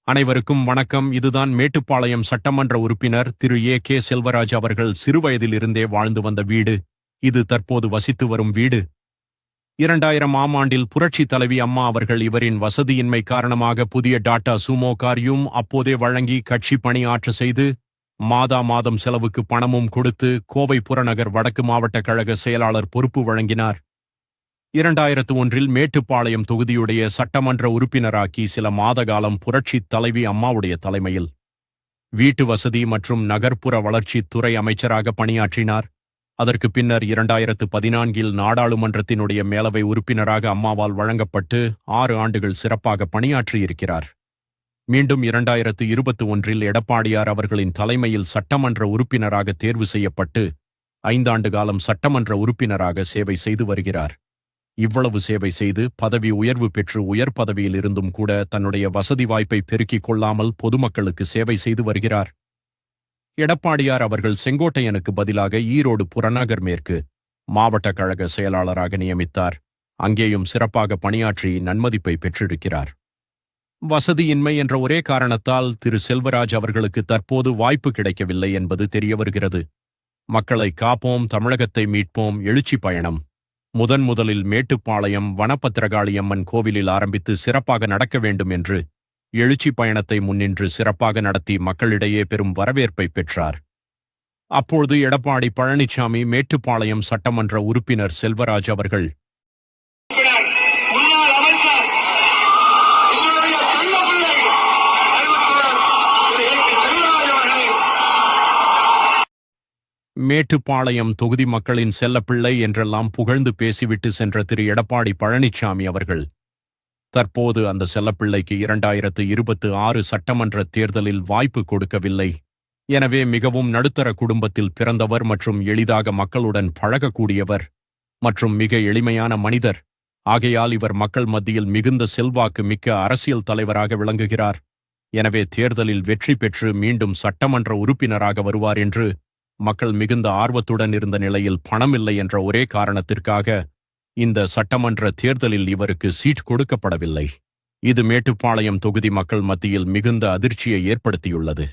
அனைவருக்கும் வணக்கம். இதுதான் மேட்டுப்பாளையம் சட்டமன்ற உறுப்பினர் திரு கே செல்வராஜ் அவர்கள் சிறுவயதிலிருந்தே வாழ்ந்து வந்த வீடு. இது தற்போது வசித்து வரும் வீடு. 2000ஆம் ஆண்டில் புரட்சி தலைவி அம்மா அவர்கள் இவரின் வசதியின்மை காரணமாக புதிய டாடா சுமோ காரையும் அப்போதே வழங்கி கட்சி பணி ஆற்ற செய்து மாதம் செலவுக்கு பணமும் கொடுத்து கோவை புறநகர் வடக்கு மாவட்ட கழக செயலாளர் பொறுப்பு வழங்கினார். 2001இல் மேட்டுப்பாளையம் தொகுதியுடைய சட்டமன்ற உறுப்பினராக்கி சில மாத காலம் புரட்சி தலைவி அம்மாவுடைய தலைமையில் வீட்டு வசதி மற்றும் நகர்ப்புற வளர்ச்சித் துறை அமைச்சராக பணியாற்றினார். அதற்கு பின்னர் 2014இல் நாடாளுமன்றத்தினுடைய மேலவை உறுப்பினராக அம்மாவால் வழங்கப்பட்டு 6 ஆண்டுகள் சிறப்பாக பணியாற்றியிருக்கிறார். மீண்டும் 2021இல் எடப்பாடியார் அவர்களின் தலைமையில் சட்டமன்ற உறுப்பினராக தேர்வு செய்யப்பட்டு 5 ஆண்டு காலம் சட்டமன்ற உறுப்பினராக சேவை செய்து வருகிறார். இவ்வளவு சேவை செய்து பதவி உயர்வு பெற்று உயர் பதவியில் இருந்தும் கூட தன்னுடைய வசதி வாய்ப்பை பெருக்கிக் கொள்ளாமல் பொதுமக்களுக்கு சேவை செய்து வருகிறார். எடப்பாடியார் அவர்கள் செங்கோட்டையனுக்கு பதிலாக ஈரோடு புறநகர் மேற்கு மாவட்ட கழக செயலாளராக நியமித்தார். அங்கேயும் சிறப்பாக பணியாற்றி நன்மதிப்பை பெற்றிருக்கிறார். வசதியின்மை என்ற ஒரே காரணத்தால் திரு செல்வராஜ் அவர்களுக்கு தற்போது வாய்ப்பு கிடைக்கவில்லை என்பது தெரிய வருகிறது. மக்களை காப்போம், தமிழகத்தை மீட்போம் எழுச்சி பயணம் முதலில் மேட்டுப்பாளையம் வனபத்திரகாளியம்மன் கோவிலில் ஆரம்பித்து சிறப்பாக நடக்க வேண்டும் என்று எழுச்சி பயணத்தை முன்னின்று சிறப்பாக நடத்தி மக்களிடையே பெரும் வரவேற்பை பெற்றார். அப்பொழுது எடப்பாடி பழனிசாமி மேட்டுப்பாளையம் சட்டமன்ற உறுப்பினர் செல்வராஜ் அவர்கள் மேட்டுப்பாளையம் தொகுதி மக்களின் செல்லப்பிள்ளை என்றெல்லாம் புகழ்ந்து பேசிவிட்டு சென்ற திரு எடப்பாடி பழனிசாமி அவர்கள் தற்போது அந்த செல்லப்பிள்ளைக்கு 2026 சட்டமன்ற தேர்தலில் வாய்ப்பு கொடுக்கவில்லை. எனவே மிகவும் நடுத்தர குடும்பத்தில் பிறந்தவர் மற்றும் எளிதாக மக்களுடன் பழகக்கூடியவர் மற்றும் மிக எளிமையான மனிதர். ஆகையால் இவர் மக்கள் மத்தியில் மிகுந்த செல்வாக்கு மிக்க அரசியல் தலைவராக விளங்குகிறார். எனவே தேர்தலில் வெற்றி பெற்று மீண்டும் சட்டமன்ற உறுப்பினராக வருவார் என்று மக்கள் மிகுந்த ஆர்வத்துடன் இருந்த நிலையில் பணம் இல்லை என்ற ஒரே காரணத்திற்காக இந்த சட்டமன்ற தேர்தலில் இவருக்கு சீட் கொடுக்கப்படவில்லை. இது மேட்டுப்பாளையம் தொகுதி மக்கள் மத்தியில் மிகுந்த அதிர்ச்சியை ஏற்படுத்தியுள்ளது.